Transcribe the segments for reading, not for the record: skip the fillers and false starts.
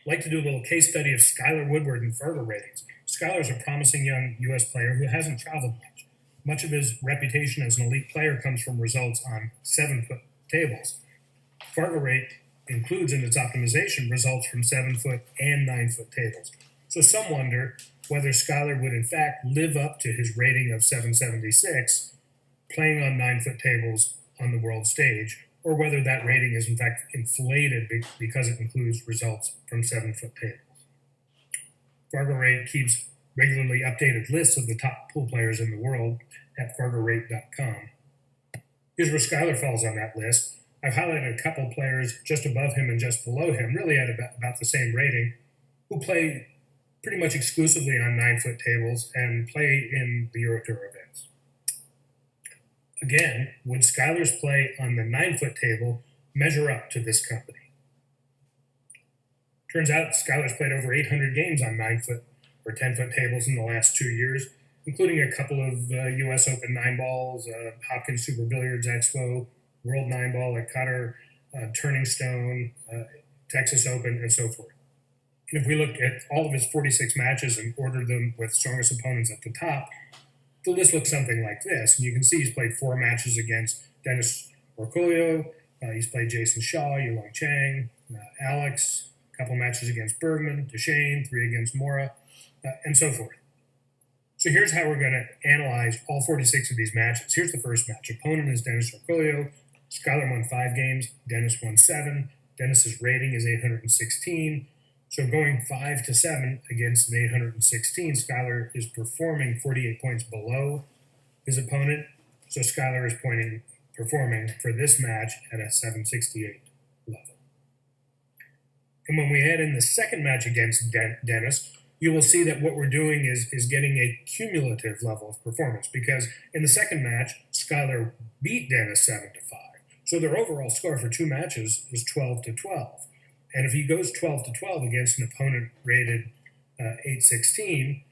I'd like to do a little case study of Skylar Woodward and Fargo ratings. Skylar is a promising young U.S. player who hasn't traveled much. Much of his reputation as an elite player comes from results on 7-foot tables. FargoRate includes in its optimization results from 7-foot and 9-foot tables. So some wonder whether Skylar would in fact live up to his rating of 776 playing on 9-foot tables on the world stage, or whether that rating is in fact inflated because it includes results from 7-foot tables. FargoRate keeps regularly updated lists of the top pool players in the world at FargoRate.com. Here's where Skylar falls on that list. I've highlighted a couple players just above him and just below him, really at about the same rating, who play pretty much exclusively on 9-foot tables and play in the Euro Tour events. Again, would Skylar's play on the 9-foot table measure up to this company? Turns out Skylar's played over 800 games on 9-foot or 10-foot tables in the last 2 years, including a couple of U.S. Open 9-balls, Hopkins Super Billiards Expo, World 9-ball at Qatar, Turning Stone, Texas Open, and so forth. And if we look at all of his 46 matches and order them with strongest opponents at the top, the list looks something like this. And you can see he's played 4 matches against Dennis Orcolio, he's played Jason Shaw, Yulong Chang, Alex, a couple matches against Bergman, Duchesne, 3 against Mora, and so forth. So here's how we're going to analyze all 46 of these matches. Here's the first match. Opponent is Dennis Orcolio. Skylar won 5 games. Dennis won 7. Dennis's rating is 816. So going 5 to 7 against an 816, Skylar is performing 48 points below his opponent. So Skylar is performing for this match at a 768 level. And when we add in the second match against Dennis, you will see that what we're doing is getting a cumulative level of performance, because in the second match, Skylar beat Dennis 7 to 5. So their overall score for 2 matches is 12 to 12. And if he goes 12 to 12 against an opponent rated 816,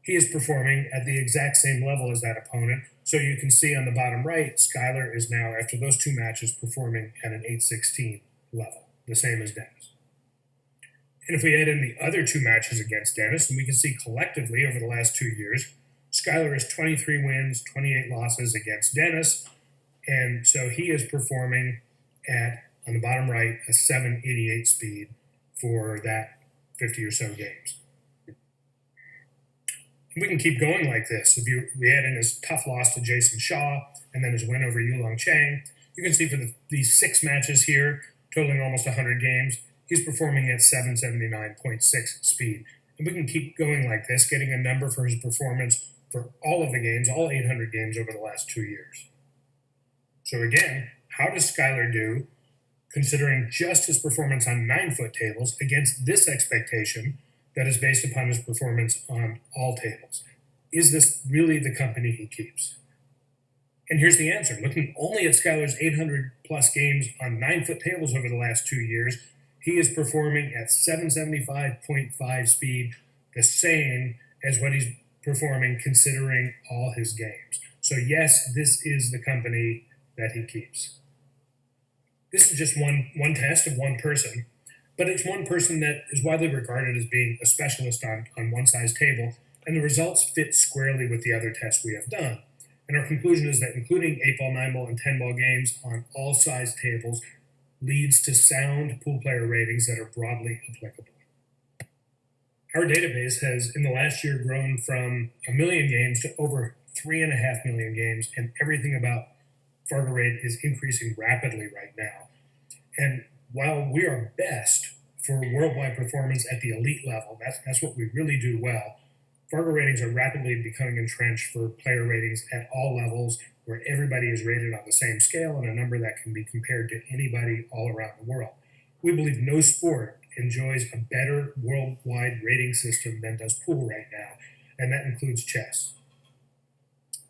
he is performing at the exact same level as that opponent. So you can see on the bottom right, Skylar is now, after those 2 matches, performing at an 816 level, the same as Dennis. And if we add in the other 2 matches against Dennis, and we can see collectively over the last 2 years, Skylar has 23 wins, 28 losses against Dennis, and so he is performing at, on the bottom right, a 788 speed for that 50 or so games. We can keep going like this. If we add in his tough loss to Jason Shaw and then his win over Yulong Chang, you can see for these 6 matches here, totaling almost 100 games, he's performing at 779.6 speed. And we can keep going like this, getting a number for his performance for all of the games, all 800 games over the last 2 years. So again, how does Skylar do considering just his performance on 9-foot tables against this expectation that is based upon his performance on all tables? Is this really the company he keeps? And here's the answer. Looking only at Skylar's 800-plus games on 9-foot tables over the last 2 years, he is performing at 775.5 speed, the same as what he's performing considering all his games. So yes, this is the company that he keeps. This is just one test of one person, but it's one person that is widely regarded as being a specialist on one size table, and the results fit squarely with the other tests we have done. And our conclusion is that including 8-ball, 9-ball, and 10-ball games on all size tables leads to sound pool player ratings that are broadly applicable. Our database has, in the last year, grown from 1 million games to over 3.5 million games, and everything about FargoRate is increasing rapidly right now. And while we are best for worldwide performance at the elite level, that's what we really do well, Fargo ratings are rapidly becoming entrenched for player ratings at all levels, where everybody is rated on the same scale and a number that can be compared to anybody all around the world. We believe no sport enjoys a better worldwide rating system than does pool right now, and that includes chess.